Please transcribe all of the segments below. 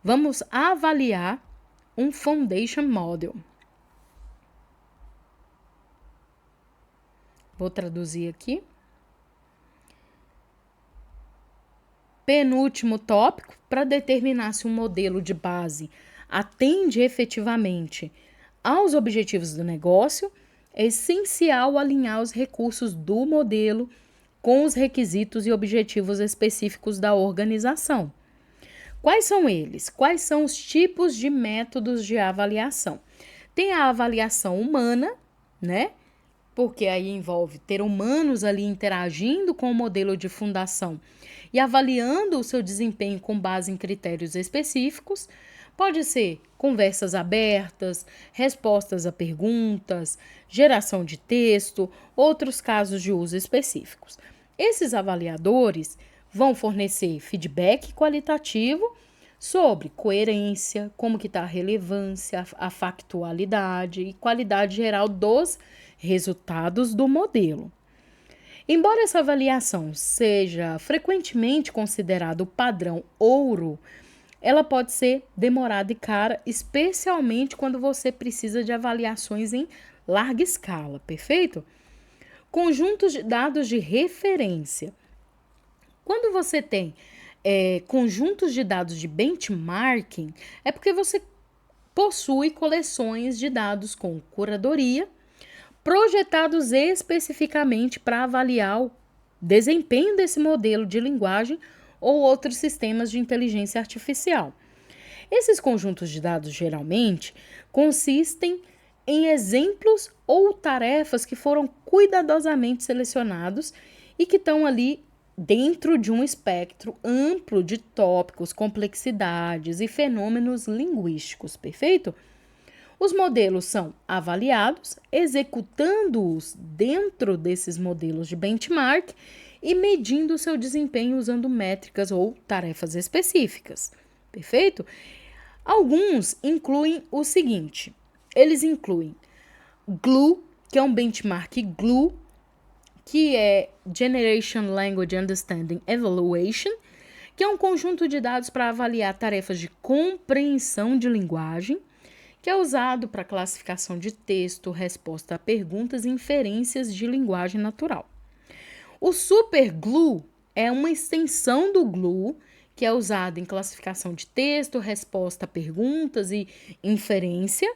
vamos avaliar um Foundation Model. Vou traduzir aqui. Penúltimo tópico, para determinar se um modelo de base atende efetivamente aos objetivos do negócio, é essencial alinhar os recursos do modelo com os requisitos e objetivos específicos da organização. Quais são eles? Quais são os tipos de métodos de avaliação? Tem a avaliação humana, né? Porque aí envolve ter humanos ali interagindo com o modelo de fundação e avaliando o seu desempenho com base em critérios específicos. Pode ser conversas abertas, respostas a perguntas, geração de texto, outros casos de uso específicos. Esses avaliadores vão fornecer feedback qualitativo sobre coerência, como que está a relevância, a factualidade e qualidade geral dos resultados do modelo. Embora essa avaliação seja frequentemente considerada o padrão ouro, ela pode ser demorada e cara, especialmente quando você precisa de avaliações em larga escala, perfeito? Conjuntos de dados de referência. Quando você tem conjuntos de dados de benchmarking, é porque você possui coleções de dados com curadoria, projetados especificamente para avaliar o desempenho desse modelo de linguagem ou outros sistemas de inteligência artificial. Esses conjuntos de dados geralmente consistem em exemplos ou tarefas que foram cuidadosamente selecionados e que estão ali dentro de um espectro amplo de tópicos, complexidades e fenômenos linguísticos, perfeito? Os modelos são avaliados, executando-os dentro desses modelos de benchmark e medindo seu desempenho usando métricas ou tarefas específicas, perfeito? Alguns incluem o seguinte, eles incluem GLUE, que é um benchmark GLUE, que é Generation Language Understanding Evaluation, que é um conjunto de dados para avaliar tarefas de compreensão de linguagem, que é usado para classificação de texto, resposta a perguntas e inferências de linguagem natural. O SuperGLUE é uma extensão do GLUE, que é usado em classificação de texto, resposta a perguntas e inferência,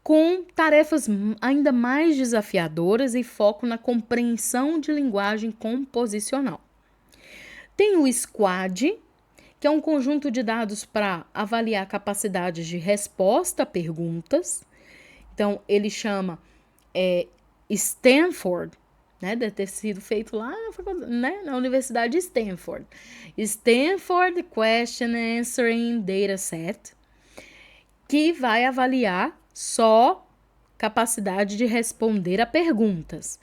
com tarefas ainda mais desafiadoras e foco na compreensão de linguagem composicional. Tem o SQuAD, que é um conjunto de dados para avaliar capacidades de resposta a perguntas. Então, ele chama Stanford, né, deve ter sido feito lá na Universidade de Stanford. Stanford Question Answering Dataset, que vai avaliar só capacidade de responder a perguntas.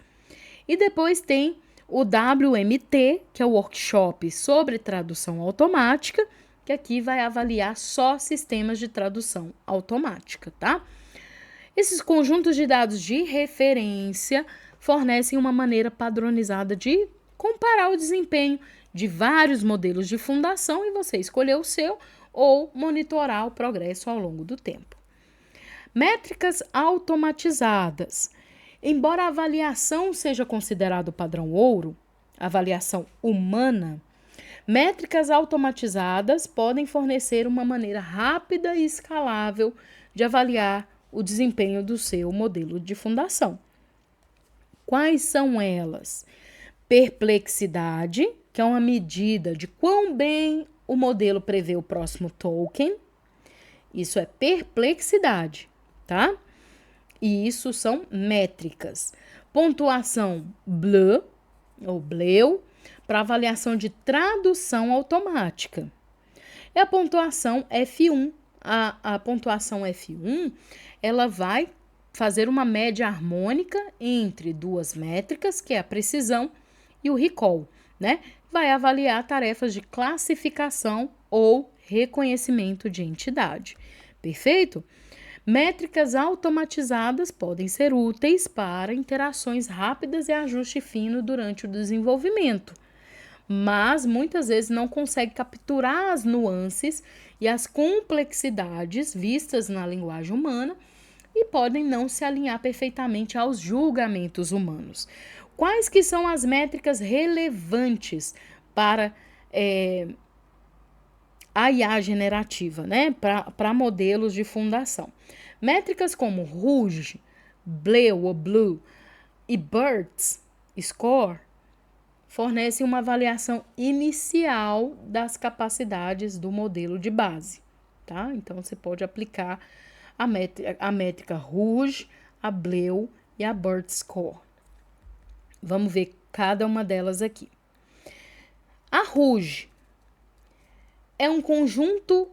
E depois tem o WMT, que é o Workshop sobre Tradução Automática, que aqui vai avaliar só sistemas de tradução automática, tá? Esses conjuntos de dados de referência fornecem uma maneira padronizada de comparar o desempenho de vários modelos de fundação e você escolher o seu ou monitorar o progresso ao longo do tempo. Métricas automatizadas. Embora a avaliação seja considerada o padrão ouro, avaliação humana, métricas automatizadas podem fornecer uma maneira rápida e escalável de avaliar o desempenho do seu modelo de fundação. Quais são elas? Perplexidade, que é uma medida de quão bem o modelo prevê o próximo token. Isso é perplexidade, tá? E isso são métricas. Pontuação BLEU, ou BLEU, para avaliação de tradução automática. E a pontuação F1. A pontuação F1, ela vai fazer uma média harmônica entre duas métricas, que é a precisão e o recall, né? Vai avaliar tarefas de classificação ou reconhecimento de entidade. Perfeito? Métricas automatizadas podem ser úteis para interações rápidas e ajuste fino durante o desenvolvimento, mas muitas vezes não consegue capturar as nuances e as complexidades vistas na linguagem humana e podem não se alinhar perfeitamente aos julgamentos humanos. Quais que são as métricas relevantes para a IA generativa, né? Para modelos de fundação? Métricas como RUGE, Blue e BERT Score fornecem uma avaliação inicial das capacidades do modelo de base, tá? Então, você pode aplicar a métrica RUGE, a Bleu e a BERT Score. Vamos ver cada uma delas aqui. A RUGE é um conjunto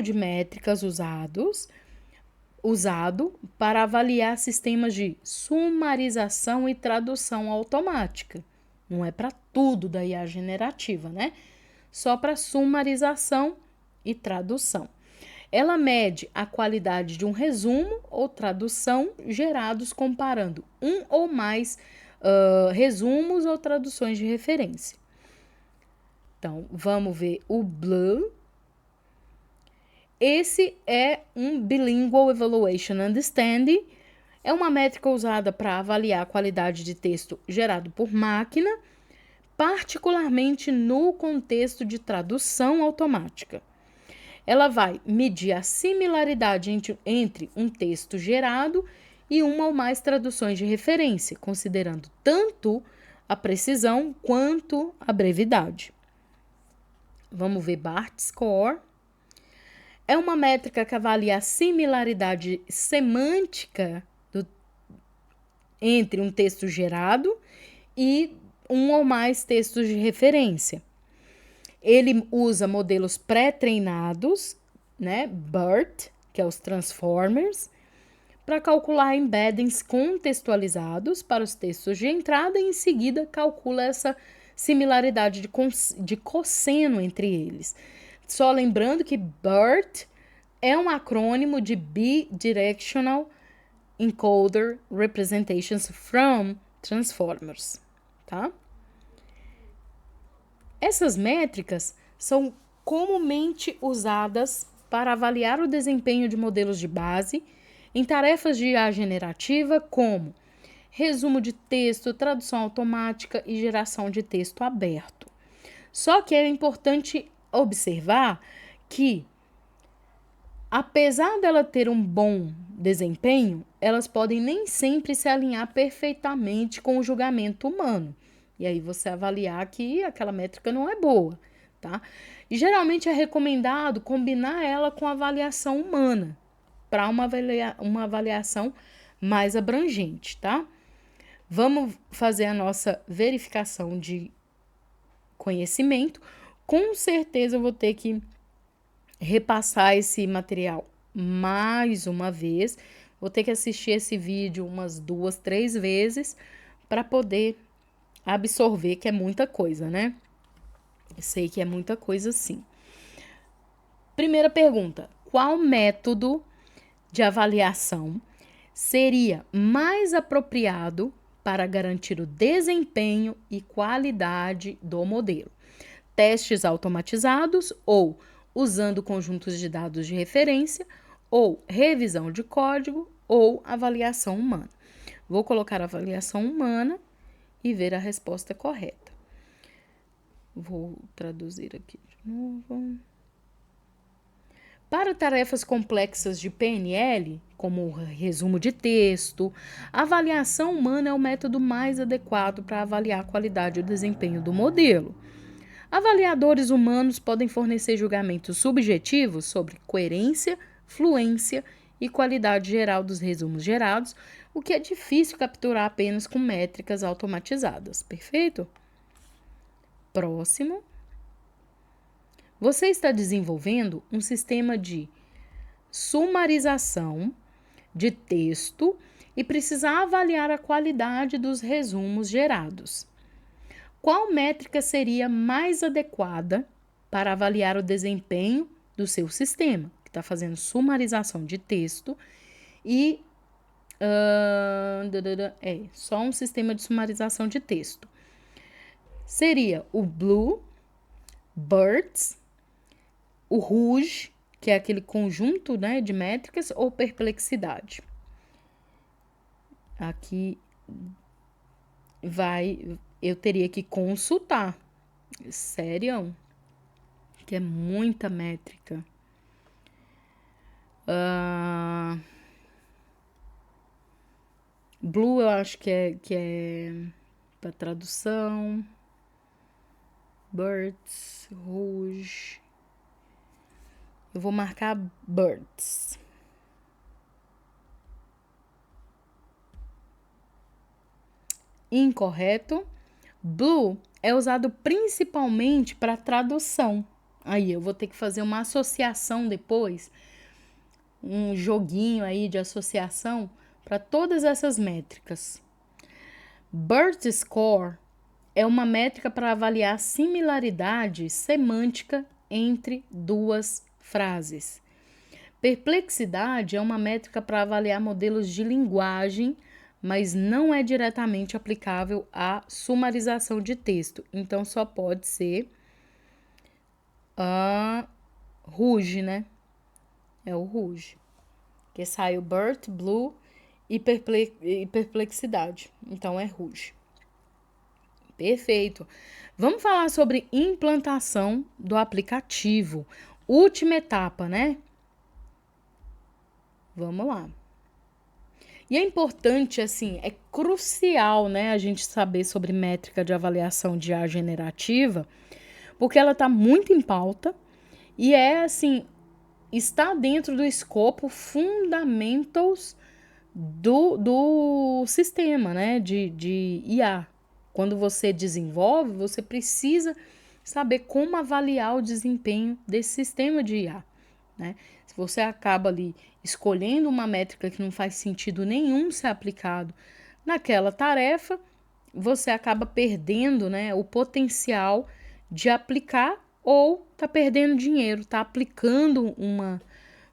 de métricas usado para avaliar sistemas de sumarização e tradução automática. Não é para tudo da IA generativa, né? Só para sumarização e tradução. Ela mede a qualidade de um resumo ou tradução gerados comparando um ou mais resumos ou traduções de referência. Então, vamos ver o Blue. Esse é um Bilingual Evaluation Understanding. É uma métrica usada para avaliar a qualidade de texto gerado por máquina, particularmente no contexto de tradução automática. Ela vai medir a similaridade entre um texto gerado e uma ou mais traduções de referência, considerando tanto a precisão quanto a brevidade. Vamos ver BART Score. É uma métrica que avalia a similaridade semântica entre um texto gerado e um ou mais textos de referência. Ele usa modelos pré-treinados, né, BERT, que é os Transformers, para calcular embeddings contextualizados para os textos de entrada e em seguida calcula essa similaridade de cosseno entre eles. Só lembrando que BERT é um acrônimo de Bidirectional Encoder Representations from Transformers, tá? Essas métricas são comumente usadas para avaliar o desempenho de modelos de base em tarefas de IA generativa como resumo de texto, tradução automática e geração de texto aberto. Só que é importante observar que, apesar dela ter um bom desempenho, elas podem nem sempre se alinhar perfeitamente com o julgamento humano. E aí você avaliar que aquela métrica não é boa, tá? E geralmente é recomendado combinar ela com a avaliação humana, para uma avaliação mais abrangente, tá? Vamos fazer a nossa verificação de conhecimento. Com certeza eu vou ter que repassar esse material mais uma vez. Vou ter que assistir esse vídeo umas 2, 3 vezes para poder absorver, que é muita coisa, né? Eu sei que é muita coisa, sim. Primeira pergunta: qual método de avaliação seria mais apropriado para garantir o desempenho e qualidade do modelo? Testes automatizados ou usando conjuntos de dados de referência, ou revisão de código, ou avaliação humana. Vou colocar avaliação humana e ver a resposta correta. Vou traduzir aqui de novo. Para tarefas complexas de PNL, como resumo de texto, a avaliação humana é o método mais adequado para avaliar a qualidade e o desempenho do modelo. Avaliadores humanos podem fornecer julgamentos subjetivos sobre coerência, fluência e qualidade geral dos resumos gerados, o que é difícil capturar apenas com métricas automatizadas. Perfeito? Próximo. Você está desenvolvendo um sistema de sumarização de texto e precisa avaliar a qualidade dos resumos gerados. Qual métrica seria mais adequada para avaliar o desempenho do seu sistema, que está fazendo sumarização de texto e só um sistema de sumarização de texto. seria o blue, birds, o rouge, que é aquele conjunto, né, de métricas, ou perplexidade. Aqui eu teria que consultar. Sério? Que é muita métrica. Blue eu acho que é para tradução. Birds, rouge. Eu vou marcar birds. Incorreto. Blue é usado principalmente para tradução. Aí eu vou ter que fazer uma associação depois, um joguinho aí de associação para todas essas métricas. BERT Score é uma métrica para avaliar similaridade semântica entre duas frases. Perplexidade é uma métrica para avaliar modelos de linguagem, mas não é diretamente aplicável à sumarização de texto. Então, só pode ser a rouge, né? É o rouge. Que saiu BERT, blue e perplexidade. Então, é rouge. Perfeito. Vamos falar sobre implantação do aplicativo. Última etapa, né? Vamos lá. E é importante, assim, é crucial, né, a gente saber sobre métrica de avaliação de IA generativa, porque ela está muito em pauta e assim, está dentro do escopo fundamentals do sistema, né, de IA. Quando você desenvolve, você precisa saber como avaliar o desempenho desse sistema de IA, né? Se você acaba ali escolhendo uma métrica que não faz sentido nenhum ser aplicado naquela tarefa, você acaba perdendo, né, o potencial de aplicar ou tá perdendo dinheiro, tá aplicando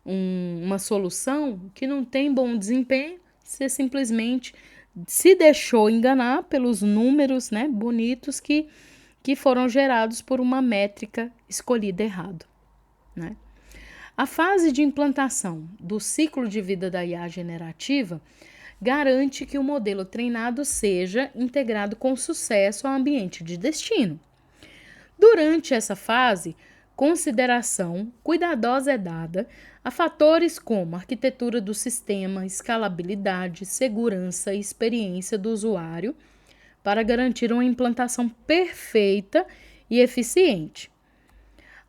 uma solução que não tem bom desempenho, você simplesmente se deixou enganar pelos números, né, bonitos que foram gerados por uma métrica escolhida errado, né? A fase de implantação do ciclo de vida da IA generativa garante que o modelo treinado seja integrado com sucesso ao ambiente de destino. Durante essa fase, consideração cuidadosa é dada a fatores como arquitetura do sistema, escalabilidade, segurança e experiência do usuário para garantir uma implantação perfeita e eficiente.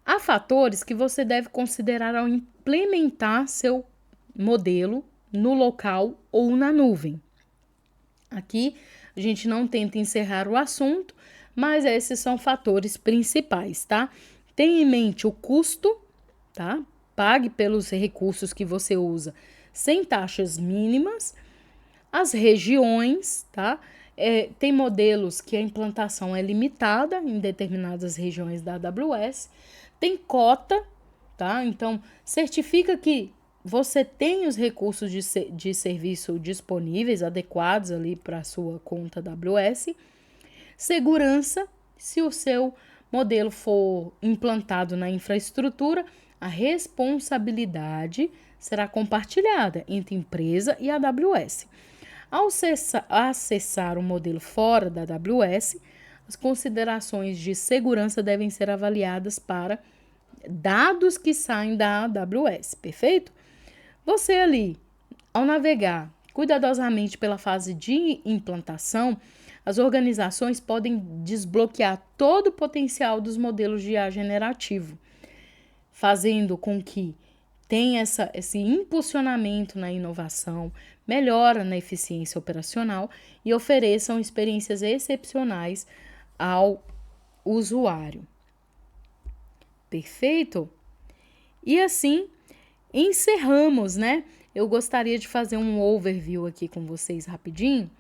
Há fatores que você deve considerar ao implementar seu modelo no local ou na nuvem. Aqui a gente não tenta encerrar o assunto, mas esses são fatores principais, tá? Tenha em mente o custo, tá? Pague pelos recursos que você usa sem taxas mínimas. As regiões, tá? Tem modelos que a implantação é limitada em determinadas regiões da AWS. Tem cota, tá? Então, certifica que você tem os recursos de serviço disponíveis, adequados ali para a sua conta AWS. Segurança, se o seu modelo for implantado na infraestrutura, a responsabilidade será compartilhada entre empresa e AWS. Ao acessar o modelo fora da AWS, as considerações de segurança devem ser avaliadas para dados que saem da AWS, perfeito? Você ali, ao navegar cuidadosamente pela fase de implantação, as organizações podem desbloquear todo o potencial dos modelos de IA generativo, fazendo com que tenha esse impulsionamento na inovação, melhora na eficiência operacional e ofereçam experiências excepcionais ao usuário. Perfeito? E assim, encerramos, né? Eu gostaria de fazer um overview aqui com vocês rapidinho,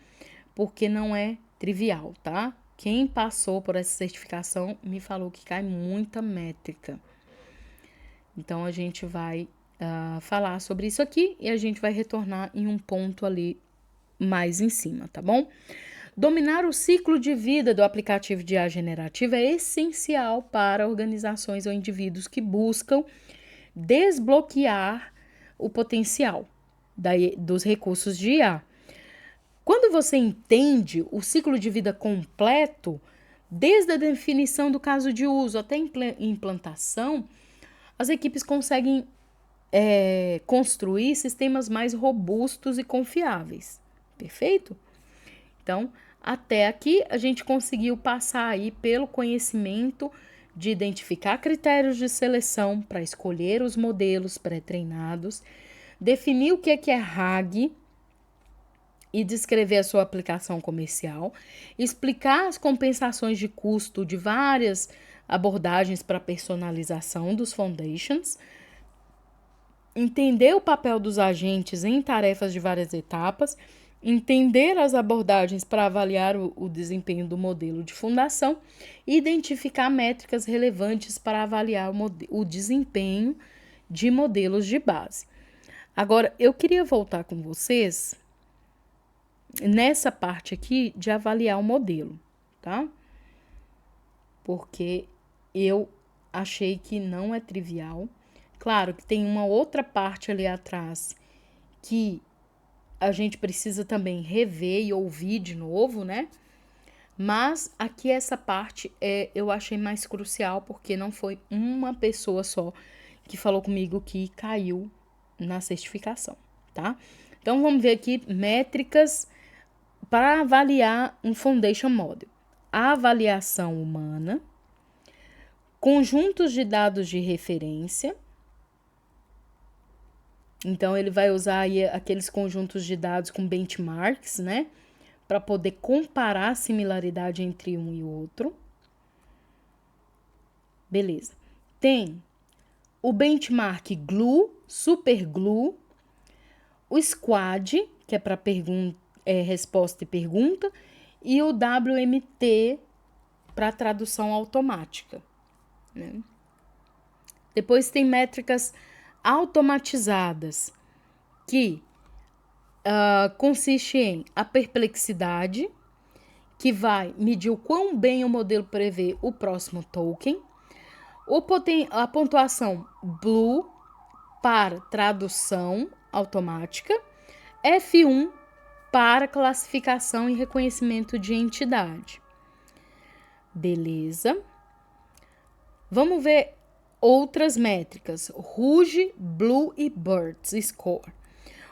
porque não é trivial, tá? Quem passou por essa certificação me falou que cai muita métrica. Então, a gente vai falar sobre isso aqui e a gente vai retornar em um ponto ali mais em cima, tá bom? Dominar o ciclo de vida do aplicativo de IA generativa é essencial para organizações ou indivíduos que buscam desbloquear o potencial dos recursos de IA. Quando você entende o ciclo de vida completo, desde a definição do caso de uso até a implantação, as equipes conseguem construir sistemas mais robustos e confiáveis. Perfeito? Então, até aqui a gente conseguiu passar aí pelo conhecimento de identificar critérios de seleção para escolher os modelos pré-treinados, definir o que é RAG e descrever a sua aplicação comercial, explicar as compensações de custo de várias abordagens para personalização dos foundations, entender o papel dos agentes em tarefas de várias etapas, entender as abordagens para avaliar o desempenho do modelo de fundação e identificar métricas relevantes para avaliar o desempenho de modelos de base. Agora, eu queria voltar com vocês nessa parte aqui de avaliar o modelo, tá? Porque eu achei que não é trivial. Claro que tem uma outra parte ali atrás que a gente precisa também rever e ouvir de novo, né? Mas aqui essa parte eu achei mais crucial porque não foi uma pessoa só que falou comigo que caiu na certificação, tá? Então vamos ver aqui métricas para avaliar um Foundation Model. A avaliação humana, conjuntos de dados de referência. Então, ele vai usar aí aqueles conjuntos de dados com benchmarks, né? Para poder comparar a similaridade entre um e outro. Beleza. Tem o benchmark GLUE, SuperGLUE, o SQUAD, que é para resposta e pergunta, e o WMT para tradução automática, né? Depois tem métricas automatizadas, que consiste em a perplexidade, que vai medir o quão bem o modelo prevê o próximo token, a pontuação BLUE para tradução automática, F1 para classificação e reconhecimento de entidade. Beleza. Vamos ver outras métricas. RUGE, BLUE e BERT Score.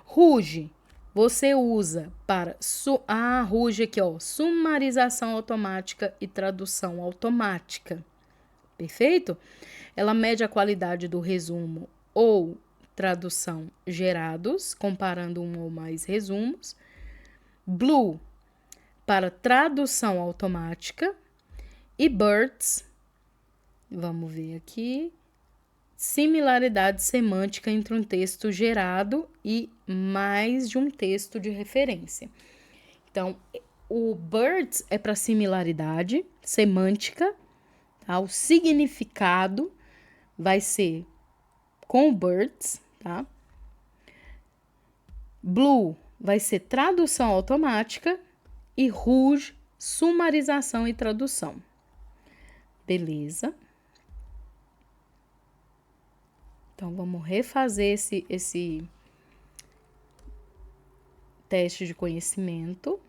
RUGE, você usa para RUGE aqui, ó, sumarização automática e tradução automática. Perfeito? Ela mede a qualidade do resumo ou tradução gerados, comparando um ou mais resumos. BLUE, para tradução automática. E BERT, vamos ver aqui, similaridade semântica entre um texto gerado e mais de um texto de referência. Então, o BERT é para similaridade semântica, tá? O significado vai ser com o BERT, tá? BLUE vai ser tradução automática e RUGE, sumarização e tradução. Beleza? Então, vamos refazer esse teste de conhecimento.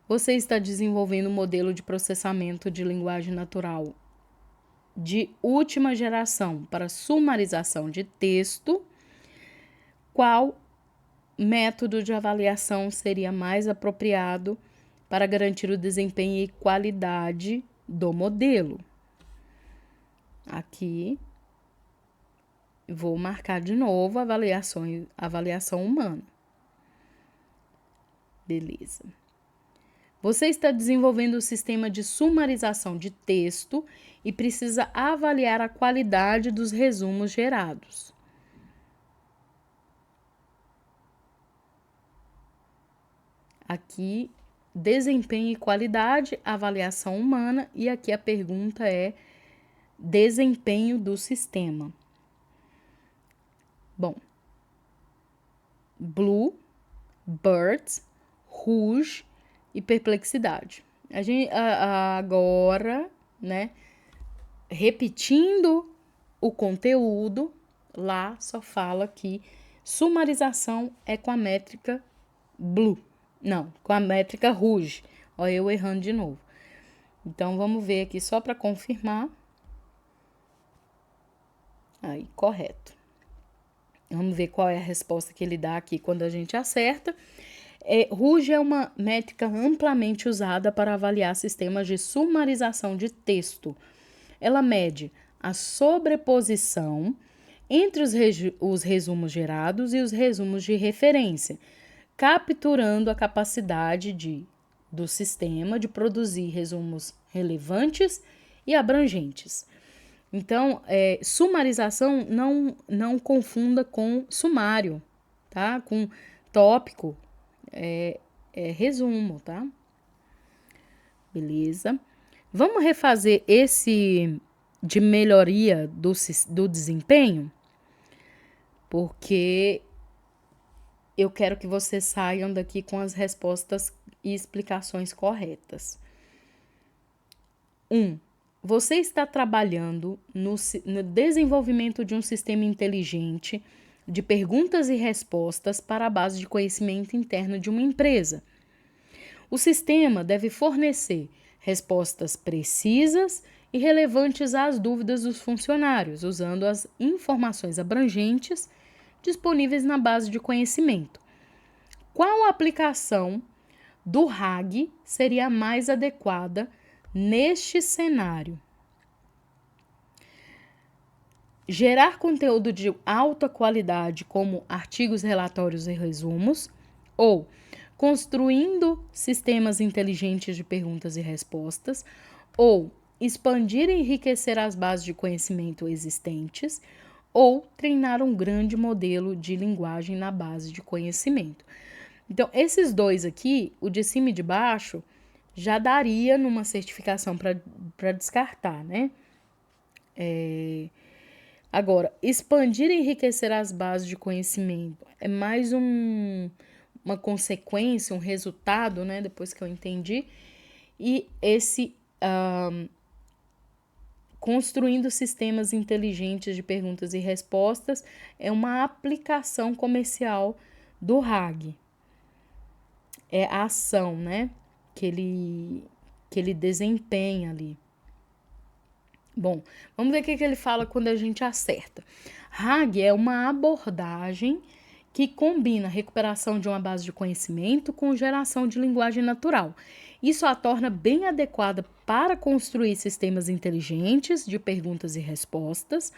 Você está desenvolvendo um modelo de processamento de linguagem natural de última geração para sumarização de texto. Qual método de avaliação seria mais apropriado para garantir o desempenho e qualidade do modelo? Aqui, vou marcar de novo a avaliação humana. Beleza. Você está desenvolvendo um sistema de sumarização de texto e precisa avaliar a qualidade dos resumos gerados. Aqui, desempenho e qualidade, avaliação humana, e aqui a pergunta é desempenho do sistema. Bom, blue, birds, rouge e perplexidade. Agora, né, repetindo o conteúdo, lá só fala que sumarização é com a métrica blue. Não, com a métrica rouge. Olha eu errando de novo. Então, vamos ver aqui só para confirmar. Aí, correto. Vamos ver qual é a resposta que ele dá aqui quando a gente acerta. Rouge é uma métrica amplamente usada para avaliar sistemas de sumarização de texto. Ela mede a sobreposição entre os resumos gerados e os resumos de referência, capturando a capacidade do sistema de produzir resumos relevantes e abrangentes. Então, sumarização não confunda com sumário, tá? Com tópico, resumo, tá? Beleza. Vamos refazer esse de melhoria do desempenho? Porque eu quero que vocês saiam daqui com as respostas e explicações corretas. 1. Você está trabalhando no desenvolvimento de um sistema inteligente de perguntas e respostas para a base de conhecimento interno de uma empresa. O sistema deve fornecer respostas precisas e relevantes às dúvidas dos funcionários, usando as informações abrangentes disponíveis na base de conhecimento. Qual aplicação do RAG seria a mais adequada neste cenário? Gerar conteúdo de alta qualidade, como artigos, relatórios e resumos, ou construindo sistemas inteligentes de perguntas e respostas, ou expandir e enriquecer as bases de conhecimento existentes, ou treinar um grande modelo de linguagem na base de conhecimento. Então, esses dois aqui, o de cima e de baixo, já daria numa certificação para descartar, né? Agora, expandir e enriquecer as bases de conhecimento é mais uma consequência, um resultado, né? Depois que eu entendi. E esse construindo sistemas inteligentes de perguntas e respostas é uma aplicação comercial do RAG. É a ação, né? Que ele desempenha ali. Bom, vamos ver o que ele fala quando a gente acerta. RAG é uma abordagem que combina a recuperação de uma base de conhecimento com geração de linguagem natural. Isso a torna bem adequada para construir sistemas inteligentes de perguntas e respostas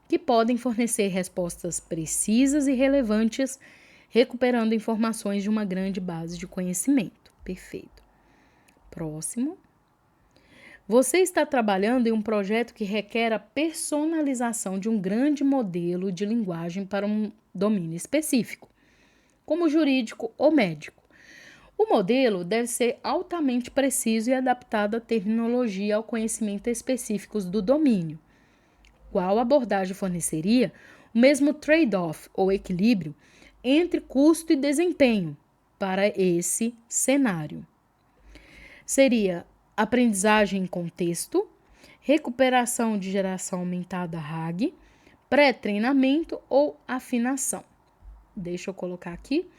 que podem fornecer respostas precisas e relevantes, recuperando informações de uma grande base de conhecimento. Perfeito. Próximo. Você está trabalhando em um projeto que requer a personalização de um grande modelo de linguagem para um domínio específico, como jurídico ou médico. O modelo deve ser altamente preciso e adaptado à terminologia e ao conhecimento específicos do domínio. Qual abordagem forneceria o mesmo trade-off ou equilíbrio entre custo e desempenho para esse cenário? Seria aprendizagem em contexto, recuperação de geração aumentada RAG, pré-treinamento ou afinação. Deixa eu colocar aqui,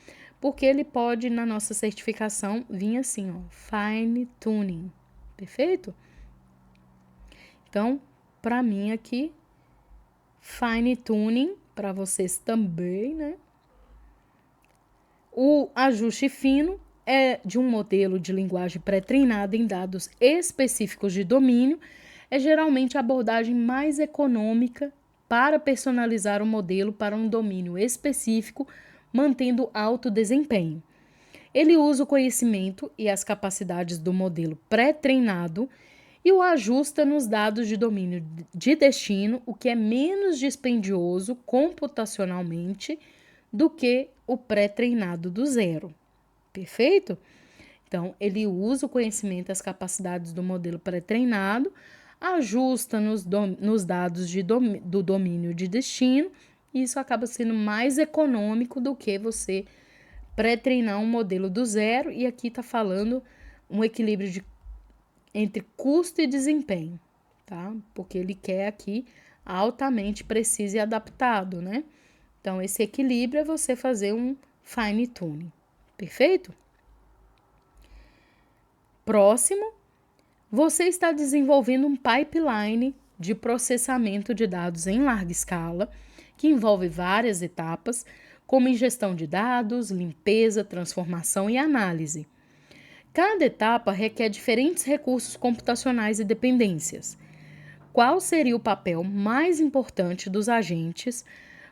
porque ele pode, na nossa certificação, vir assim, ó, fine tuning. Perfeito? Então, para mim aqui, fine tuning, para vocês também, né? O ajuste fino é de um modelo de linguagem pré-treinada em dados específicos de domínio, é geralmente a abordagem mais econômica para personalizar o modelo para um domínio específico, mantendo alto desempenho. Ele usa o conhecimento e as capacidades do modelo pré-treinado e o ajusta nos dados de domínio de destino, o que é menos dispendioso computacionalmente do que o pré-treinado do zero. Perfeito? Então, ele usa o conhecimento e as capacidades do modelo pré-treinado, ajusta nos dados do domínio de destino e isso acaba sendo mais econômico do que você pré-treinar um modelo do zero, e aqui está falando um equilíbrio entre custo e desempenho, tá? Porque ele quer aqui altamente preciso e adaptado, né? Então, esse equilíbrio é você fazer um fine tuning, perfeito? Próximo, você está desenvolvendo um pipeline de processamento de dados em larga escala, que envolve várias etapas, como ingestão de dados, limpeza, transformação e análise. Cada etapa requer diferentes recursos computacionais e dependências. Qual seria o papel mais importante dos agentes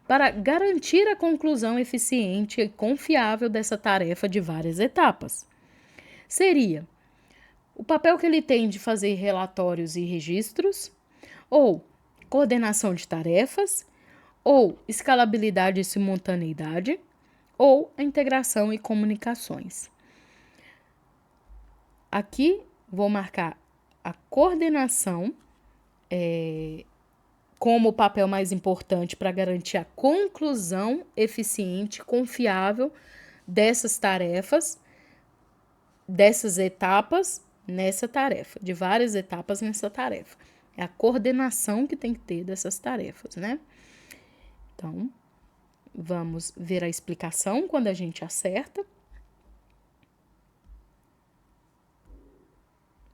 para garantir a conclusão eficiente e confiável dessa tarefa de várias etapas? Seria o papel que ele tem de fazer relatórios e registros, ou coordenação de tarefas, ou escalabilidade e simultaneidade, ou a integração e comunicações. Aqui vou marcar a coordenação como o papel mais importante para garantir a conclusão eficiente e confiável dessas tarefas, dessas etapas nessa tarefa, de várias etapas nessa tarefa. É a coordenação que tem que ter dessas tarefas, né? Então, vamos ver a explicação quando a gente acerta.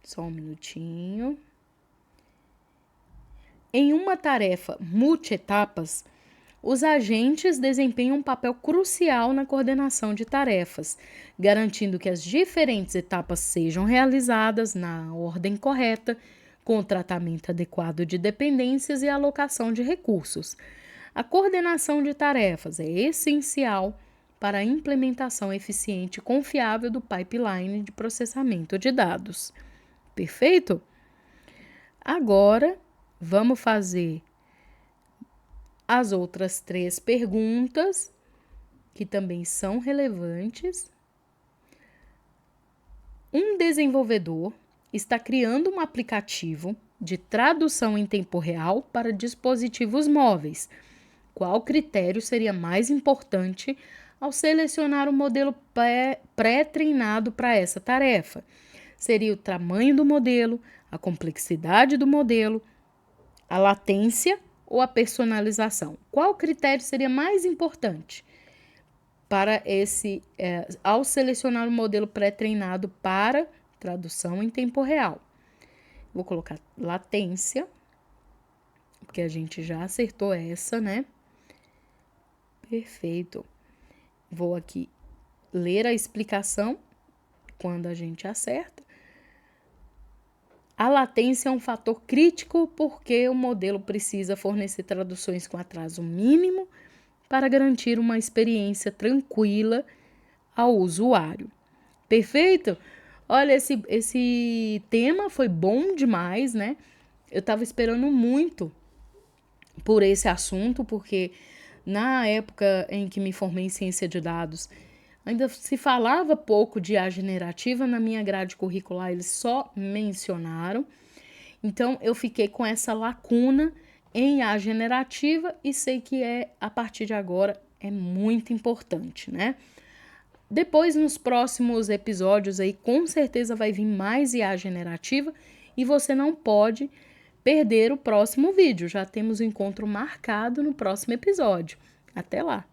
Só um minutinho. Em uma tarefa multi-etapas, os agentes desempenham um papel crucial na coordenação de tarefas, garantindo que as diferentes etapas sejam realizadas na ordem correta, com o tratamento adequado de dependências e alocação de recursos. A coordenação de tarefas é essencial para a implementação eficiente e confiável do pipeline de processamento de dados. Perfeito? Agora, vamos fazer as outras 3 perguntas, que também são relevantes. Um desenvolvedor está criando um aplicativo de tradução em tempo real para dispositivos móveis. Qual critério seria mais importante ao selecionar o modelo pré-treinado para essa tarefa? Seria o tamanho do modelo, a complexidade do modelo, a latência ou a personalização? Qual critério seria mais importante para ao selecionar o modelo pré-treinado para tradução em tempo real? Vou colocar latência, porque a gente já acertou essa, né? Perfeito. Vou aqui ler a explicação quando a gente acerta. A latência é um fator crítico porque o modelo precisa fornecer traduções com atraso mínimo para garantir uma experiência tranquila ao usuário. Perfeito? Olha, esse tema foi bom demais, né? Eu estava esperando muito por esse assunto, porque na época em que me formei em ciência de dados, ainda se falava pouco de IA generativa. Na minha grade curricular, eles só mencionaram. Então, eu fiquei com essa lacuna em IA generativa e sei que a partir de agora, é muito importante, né? Depois, nos próximos episódios aí, com certeza vai vir mais IA generativa e você não pode perder o próximo vídeo. Já temos o encontro marcado no próximo episódio. Até lá!